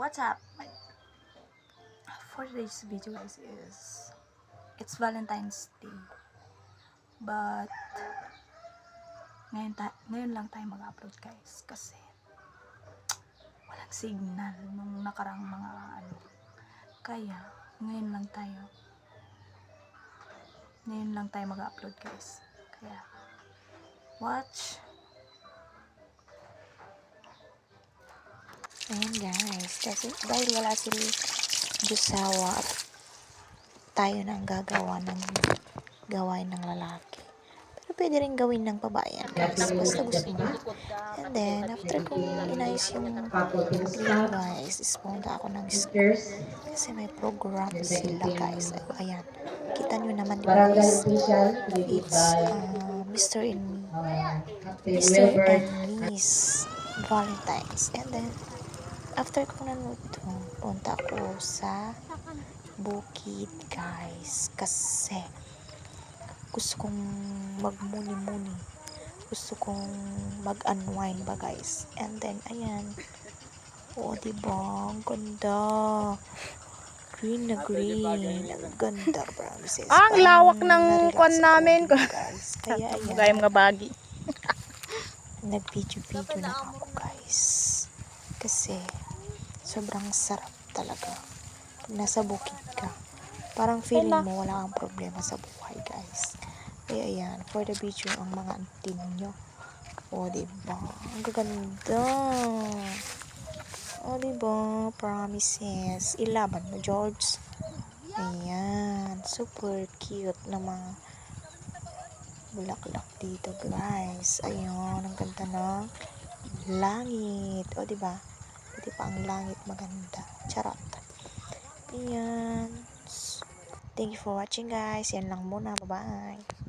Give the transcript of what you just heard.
what's up? For today's video guys is it's Valentine's Day, but ngayon lang tayo mag-upload guys kasi walang signal nung nakarang mga kaya ngayon lang tayo mag-upload guys, kaya watch. Ayan guys, kasi dahil wala si Josawa, tayo nang gagawa ng gawain ng lalaki. Pero pwede rin gawin ng babae yan guys, basta gusto mo. And then, after kong inayos yung grill guys, pumunta ako ng school. Kasi may program sila guys. Ayan, kita nyo naman diba guys, it's Mr. and Miss Valentine's. And then, after ko nanuto, punta ko sa bukid guys kasi gusto kong magmuni-muni, gusto kong mag-unwind ba guys. And then ayan, diba ang ganda, green na green, ang ganda, promises. Ang lawak ng kwan namin guys. Kaya ayan, gaya mga bagi. nag-video na ako guys kasi sobrang sarap talaga pag nasa bukid ka. Parang feeling mo wala kang problema sa buhay guys. Kaya ayan, for the video ang mga antin nyo. Diba? Ang gaganda. Diba? Promises. Ilaban mo, George. Ayan. Super cute na mga bulaklak dito guys. Ayun, ang ganda ng langit. Diba? Pati pa ang langit maganda. Charot. Ayan. Thank you for watching guys. Yan lang muna. Bye-bye.